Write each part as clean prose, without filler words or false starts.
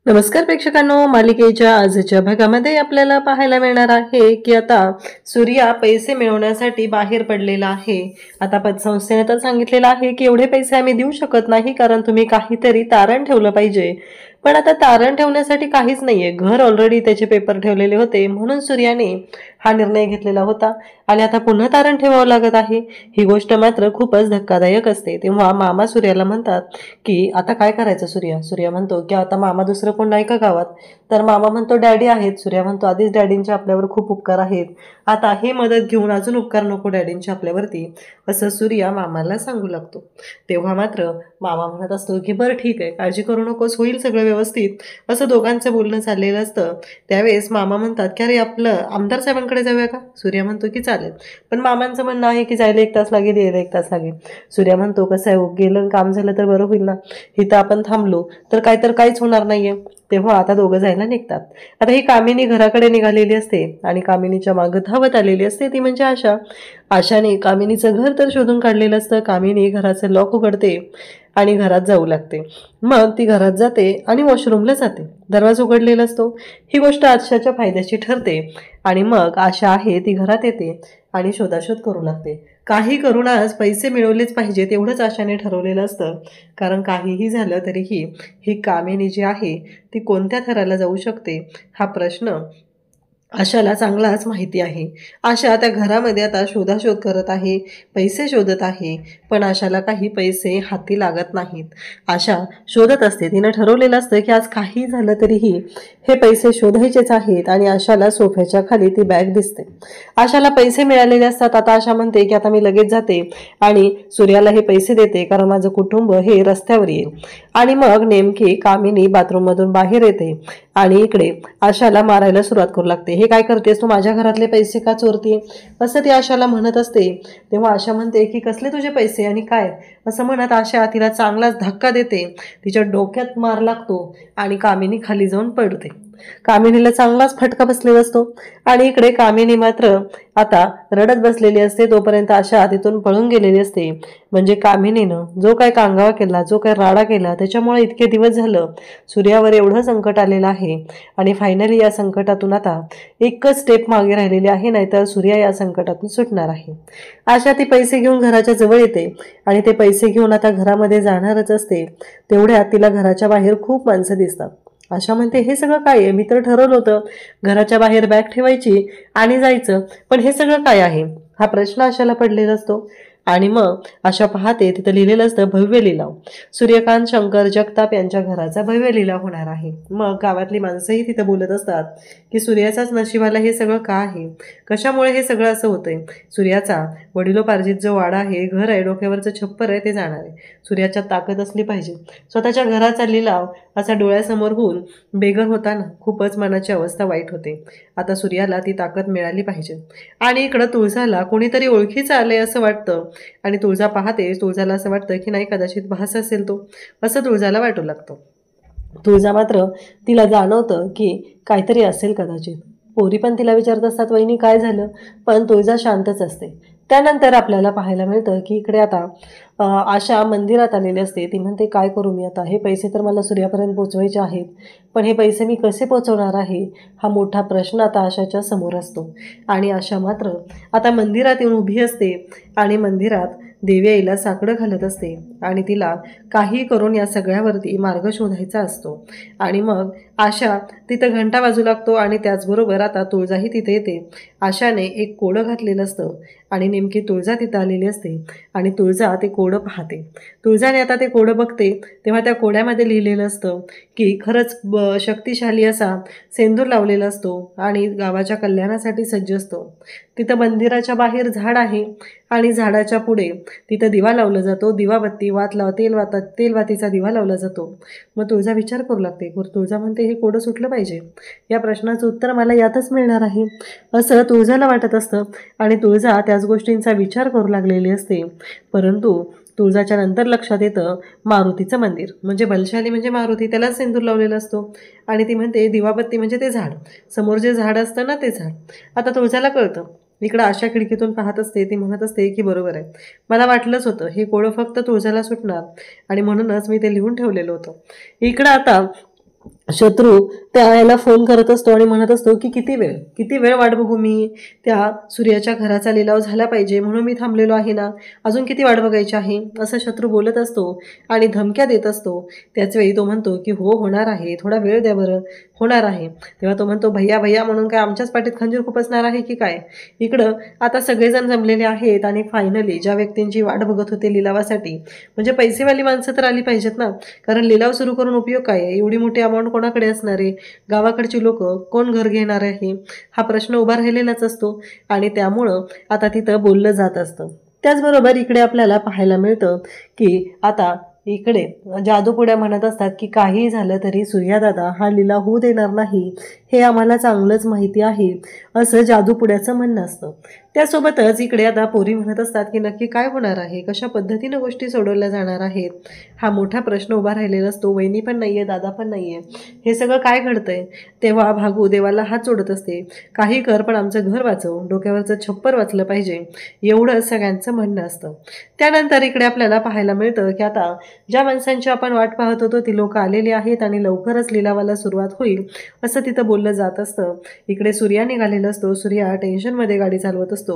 नमस्कार प्रेक्षकांनो, मालिकेच्या आजच्या भागामध्ये आपल्याला पाहायला मिळणार आहे की आता सूर्या पैसे मिळवण्यासाठी बाहेर पडलेला आहे। आता पतसंस्थेने तर सांगितलेलं आहे की एवढे पैसे आम्ही देऊ शकत नाही, कारण तुम्ही काहीतरी तारण ठेवलं पाहिजे। पण आता तारण ठेवण्यासाठी काहीच नाहीये, घर ऑलरेडी त्याचे पेपर ठेवलेले होते, म्हणून सूर्याने हा निर्णय घेतलेला होता आणि आता पुन्हा तारण ठेवावं लागत आहे। ही गोष्ट मात्र खूपच धक्कादायक असते। तेव्हा मामा सूर्याला म्हणतात की आता काय करायचं सूर्या? सूर्या म्हणतो की आता मामा दुसरं कोण नाही का गावात? तर मामा म्हणतो डॅडी आहेत। सूर्या म्हणतो आधीच डॅडींचे आपल्यावर खूप उपकार आहेत, आता हे मदत घेऊन अजून उपकार नको डॅडींचे आपल्यावरती, असं सूर्या मामाला सांगू लागतो। तेव्हा मात्र मामा म्हणत असतो की बरं ठीक आहे, काळजी करू नकोस, होईल सगळं व्यवस्थित, असं दोघांचं बोलणं चाललेलं असतं। त्यावेळेस मामा म्हणतात की अरे आपलं आमदार साहेबांकडे जाऊया का? सूर्या म्हणतो की चालेल, पण मामांचं म्हणणं आहे की जायला 1 तास लागेल, यायला 1 तास लागेल। सूर्या म्हणतो कसं आहे, गेलं काम झालं तर बरं होईल ना, इथं आपण थांबलो तर काहीच होणार नाहीये। तेव्हा आता दोघं जायला निघतात। आता ही कामिनी घराकडे निघालेली असते आणि कामिनीच्या मागे धावत आलेली असते ती म्हणजे आशा। आशाने कामिनीचं घर तर शोधून काढलेलं असतं। कामिनी घराचं लॉक उघडते आणि घरात जाऊ लागते। मग ती घरात जाते आणि वॉशरूमला जाते, दरवाजा उघडलेला असतो। ही गोष्ट आशाच्या फायद्याची ठरते आणि मग आशा आहे ती घरात येते आणि शोधाशोध करू लागते। काही करून आज पैसे मिळवलेच पाहिजेत एवढंच आशाने ठरवलेलं असतं, कारण काहीही झालं तरीही ही कामिनी जी आहे ती कोणत्या थराला जाऊ शकते हा प्रश्न आशाला चांगलाच माहिती आहे। आशा त्या घरामध्ये आता शोधाशोध करत आहे, पैसे शोधत आहे, पण आशाला काही पैसे हाती लागत नाहीत। आशा शोधत असते, तिनं ठरवलेलं असतं की आज काही झालं तरीही हे पैसे शोधायचेच आहेत आणि आशाला सोफ्याच्या खाली ती बॅग दिसते। आशाला पैसे मिळालेले असतात। आता आशा म्हणते की आता मी लगेच जाते आणि सूर्याला हे पैसे देते, कारण माझं कुटुंब हे रस्त्यावर येईल। आणि मग नेमकी कामिनी बाथरूममधून बाहेर येते आणि इकडे आशाला मारायला सुरुवात करू लागते। हे काय करतेस तू, माझ्या घरातले पैसे का चोरते, असं ती आशाला म्हणत असते। तेव्हा आशा म्हणते की कसले तुझे पैसे आणि काय, असं म्हणत आशा तिला चांगलाच धक्का देते, तिच्या डोक्यात मार लागतो आणि कामिनी खाली जाऊन पडते। कामिनीला चांगलाच फटका बसलेला असतो आणि इकडे कामिनी मात्र आता रडत बसलेली असते। तोपर्यंत आशा तिथून पळून गेलेली असते। म्हणजे कामिनीनं जो काय कांगावा केला, जो काय राडा केला, त्याच्यामुळे इतके दिवस झालं सूर्यावर एवढं संकट आलेलं आहे आणि फायनली या संकटातून आता एकच स्टेप मागे राहिलेली आहे, नाहीतर सूर्या या संकटातून सुटणार आहे। आशा ती पैसे घेऊन घराच्या जवळ येते आणि ते पैसे घेऊन आता घरामध्ये जाणारच असते। तेवढ्यात तिला घराच्या बाहेर खूप माणसं दिसतात। आशा म्हणते हे सगळं काय आहे, मी तर ठरवलं होतं घराच्या बाहेर बॅग ठेवायची आणि जायचं, पण हे सगळं काय आहे, हा प्रश्न आशाला पडलेला असतो। आणि मग आशा पाहते तिथं लिहिलेलं असतं भव्य लिलाव, सूर्यकांत शंकर जगताप यांच्या घराचा भव्य लिलाव होणार आहे। मग गावातली माणसंही तिथं बोलत असतात की सूर्याचाच नशिबाला हे सगळं का आहे, कशामुळे हे सगळं असं होतंय। सूर्याचा वडिलोपार्जित जो वाडा आहे, घर आहे, डोक्यावरचं छप्पर आहे, ते जाणार आहे। सूर्याच्यात ताकद असली पाहिजे। स्वतःच्या घराचा लिलाव असा डोळ्यासमोर होऊन बेघर होताना खूपच मनाची अवस्था वाईट होते। आता सूर्याला ती ताकद मिळाली पाहिजे। आणि इकडं तुळजाला कोणीतरी ओळखीचं आलंय असं वाटतं आणि तुळजा पाहते, तुळजाला असं वाटतं की नाही कदाचित भास असेल तो, असं तुळजाला वाटू लागतं। तुळजा मात्र तिला जाणवतं की काहीतरी असेल कदाचित। पोरी पण तिला विचारत असतात वहिनी काय झालं, पण तुळजा शांतच असते। त्यानंतर आपल्याला पाहायला मिळतं की इकडे आता आशा मंदिरात आलेली असते। ती म्हणते काय करू मी आता, हे पैसे तर मला सूर्यापर्यंत पोचवायचे आहेत, पण हे पैसे मी कसे पोचवणार आहे, हा मोठा प्रश्न आता आशाच्या समोर असतो। आणि आशा मात्र आता मंदिरात येऊन उभी असते आणि मंदिरात देवी आईला साकडं घालत असते आणि तिला काही करून या सगळ्यावरती मार्ग शोधायचा असतो। आणि मग आशा तिथं घंटा वाजू लागतो आणि त्याचबरोबर आता तुळजाही तिथे येते। आशाने एक कोडं घातलेलं असतं आणि नेमकी तुळजा तिथं आलेली असते आणि तुळजा ते कोडं पाहते। तुळजाने आता ते कोडं बघते तेव्हा त्या कोड्यामध्ये लिहिलेलं असतं की खरंच शक्तिशाली असा सेंदूर लावलेला असतो आणि गावाच्या कल्याणासाठी सज्ज असतो। तिथं मंदिराच्या बाहेर झाड आहे आणि झाडाच्या पुढे तिथं दिवा लावला जातो, दिवाबत्ती तेलवातीचा दिवा लावला जातो। मग तुळजा विचार करू लागते, तुळजा म्हणते हे कोडं सुटलं पाहिजे, या प्रश्नाचं उत्तर मला यातच मिळणार आहे, असं तुळजाला वाटत असतं आणि तुळजा त्याच गोष्टींचा विचार करू लागलेली असते। परंतु तुळजाच्या नंतर लक्षात येतं मारुतीचं मंदिर, म्हणजे बलशाली म्हणजे मारुती, त्याला सिंदूर लावलेला असतो आणि ती म्हणते दिवाबत्ती म्हणजे ते झाड, समोर जे झाड असतं ना ते झाड। आता तुळजाला कळतं। इकडं आशा खिडकीतून पाहत असते, ती म्हणत असते की बरोबर आहे, मला वाटलंच होतं हे कोडं फक्त तुळजाला सुटणार आणि म्हणूनच मी ते लिहून ठेवलेलं होतं। इकडं आता शत्रू त्याला फोन करत असतो आणि म्हणत असतो की किती वेळ वाट बघू मी, त्या सूर्याच्या घराचा लिलाव झाला पाहिजे म्हणून मी थांबलेलो आहे ना, अजून किती वाट बघायची आहे, असं शत्रू बोलत असतो आणि धमक्या देत असतो. त्याच वेळी तो म्हणतो की हो होणार आहे, थोडा वेळ द्या बरं, होणार आहे. तेव्हा तो म्हणतो भैया भैया म्हणून काय आमच्याच पाठीत खंजीर खुपसणार आहे की काय. इकडं आता सगळेजण जमलेले आहेत आणि फायनली ज्या व्यक्तींची वाट बघत होते लिलावासाठी, म्हणजे पैसेवाली माणसं तर आली पाहिजेत ना, कारण लिलाव सुरू करून उपयोग काय आहे, एवढी मोठी अमाऊंट कोणाकडे असणार आहे, गावाकडची लोक कोण घर घेणार आहे, हा प्रश्न उभा राहिलेलाच असतो आणि त्यामुळं आता तिथं बोललं जात असतं. त्याचबरोबर इकडे आपल्याला पाहायला मिळतं की आता इकडे जादूपुड्या म्हणत असतात की काही झालं तरी सूर्यादादा हा लिलाव होऊ देणार नाही, हे आम्हाला चांगलंच माहिती आहे, असं जादूपुड्याचं म्हणणं असतं. त्यासोबतच इकडे आता पोरी म्हणत असतात की नक्की काय होणार आहे, कशा पद्धतीनं गोष्टी सोडवल्या जाणार आहेत, हा मोठा प्रश्न उभा राहिलेला असतो. वहिनी पण नाहीये, दादा पण नाहीये, हे सगळं काय घडतंय. तेव्हा भागू देवाला हात जोडत असते, काही कर पण आमचं घर वाचव, डोक्यावरचं छप्पर वाचलं पाहिजे, एवढं सगळ्यांचं म्हणणं असतं. त्यानंतर इकडे आपल्याला पाहायला मिळतं की आता ज्या माणसांची आपण वाट पाहत होतो ती लोक आलेली आहेत आणि लवकरच लिलावाला सुरुवात होईल असं तिथं बोललं जात असतं. इकडे सूर्या निघालेला असतो. सूर्या टेन्शनमध्ये गाडी चालवत असतो.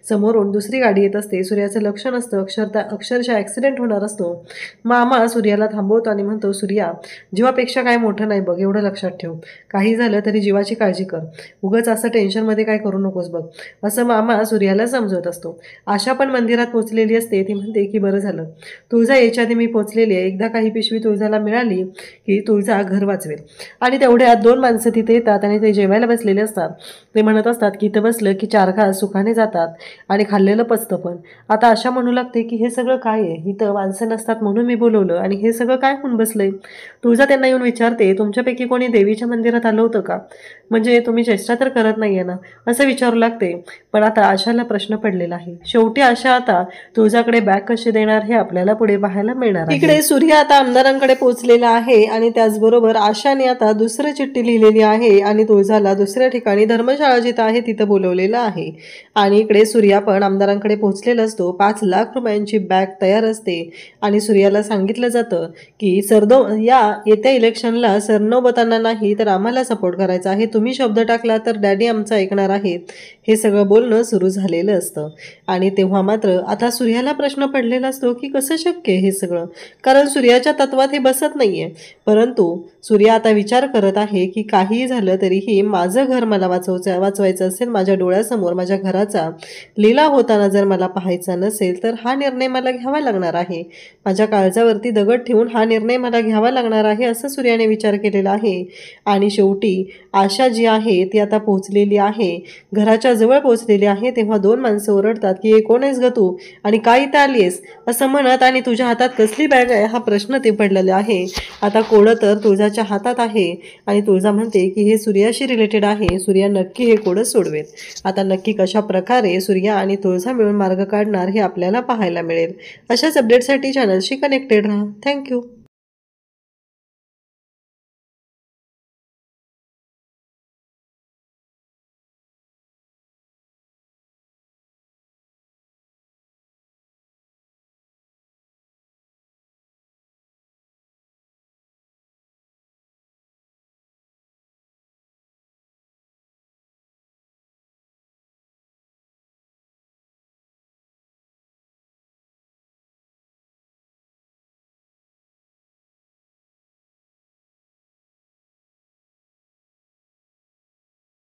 समोरून दुसरी गाडी येत असते. सूर्याचं लक्ष नसतं, अक्षरशः ॲक्सिडेंट होणार असतो. मामा सूर्याला थांबवतो आणि म्हणतो सूर्या, जीवापेक्षा काय मोठं नाही बघ, एवढं लक्षात ठेव, काही झालं तरी जीवाची काळजी कर, उगाच असं टेन्शनमध्ये काय करू नकोस बघ, असं मामा सूर्याला समजवत असतो. आशा पण मंदिरात पोचलेली असते. ती म्हणते की बरं झालं तुळजा याच्या आधी मी पोचलेली आहे, एकदा काही पिशवी तुळजाला मिळाली की तुळजा घर वाचवेल. आणि तेवढ्यात दोन माणसं तिथे येतात आणि ते जेवायला बसलेले असतात. ते म्हणत असतात की इथं बसलं की 4 घास सुखाने जातात आणि खाल्लेलं पचतं पण. आता आशा म्हणू लागते की हे सगळं काय आहे, इथं माणसं नसतात म्हणून मी बोलवलं आणि हे सगळं काय होऊन बसलंय. तुळजा त्यांना येऊन विचारते तुमच्यापैकी कोणी देवीच्या मंदिरात आलं होतं का, म्हणजे तुम्ही चेष्टा तर करत नाहीये ना, असं विचारू लागते. पण आता आशाला प्रश्न पडलेला आहे. शेवटी आशा आता तुळजाकडे बॅग कशी देणार हे आपल्याला पुढे पाहायला मिळणार आहे. इकडे सूर्य आता आमदारांकडे पोहोचलेला आहे आणि त्याचबरोबर आशाने आता दुसरी चिठ्ठी लिहिलेली आहे आणि तुळजाला दुसऱ्या ठिकाणी धर्मशाळा जिथं आहे तिथं बोलवलेलं आहे. आणि इकडे सूर्या पण आमदारांकडे पोहोचलेला असतो. 5 लाख रुपयांची बॅग तयार असते आणि सूर्याला सांगितलं जातं की येत्या इलेक्शनला सरनोबतांना नाही तर आम्हाला सपोर्ट करायचा आहे, तुम्ही शब्द टाकला तर डॅडी आमचा ऐकणार आहेत, हे सगळं बोलणं सुरू झालेलं असतं. आणि तेव्हा मात्र आता सूर्याला प्रश्न पडलेला असतो की कसं शक्य हे सगळं, कारण सूर्याच्या तत्वात हे बसत नाहीये. परंतु सूर्या आता विचार करत आहे की काहीही झालं तरीही माझं घर मला वाचवायचं असेल, माझ्या डोळ्यासमोर माझ्या घराचा लिलाव होताना जर मला पाहायचा नसेल तर हा निर्णय मला घ्यावा लागणार आहे, माझ्या काळजावरती दगड ठेवून हा निर्णय मला घ्यावा लागणार आहे, असं सूर्याने विचार केलेला आहे. आणि शेवटी आशा जी आहे ती आता पोहोचलेली आहे, घराच्या जवळ पोहोचलेली आहे. तेव्हा 2 माणसं ओरडतात की कोण आहेस ग तू आणि काय इथं आलीयस असं म्हणत, आणि तुझ्या हातात कसली बॅग आहे हा प्रश्न ते पडलेला आहे. आता कोडं तर तुळजाच्या हातात आहे आणि तुळजा म्हणते की हे सूर्याशी रिलेटेड आहे, सूर्या नक्की हे कोडं सोडवेल. आता नक्की कशा प्रकारे सूर्या आणि तुळजा मिळून मार्ग काढणार हे आपल्याला पाहायला मिळेल. अशाच अपडेटसाठी चॅनलशी कनेक्टेड राहा. थँक्यू.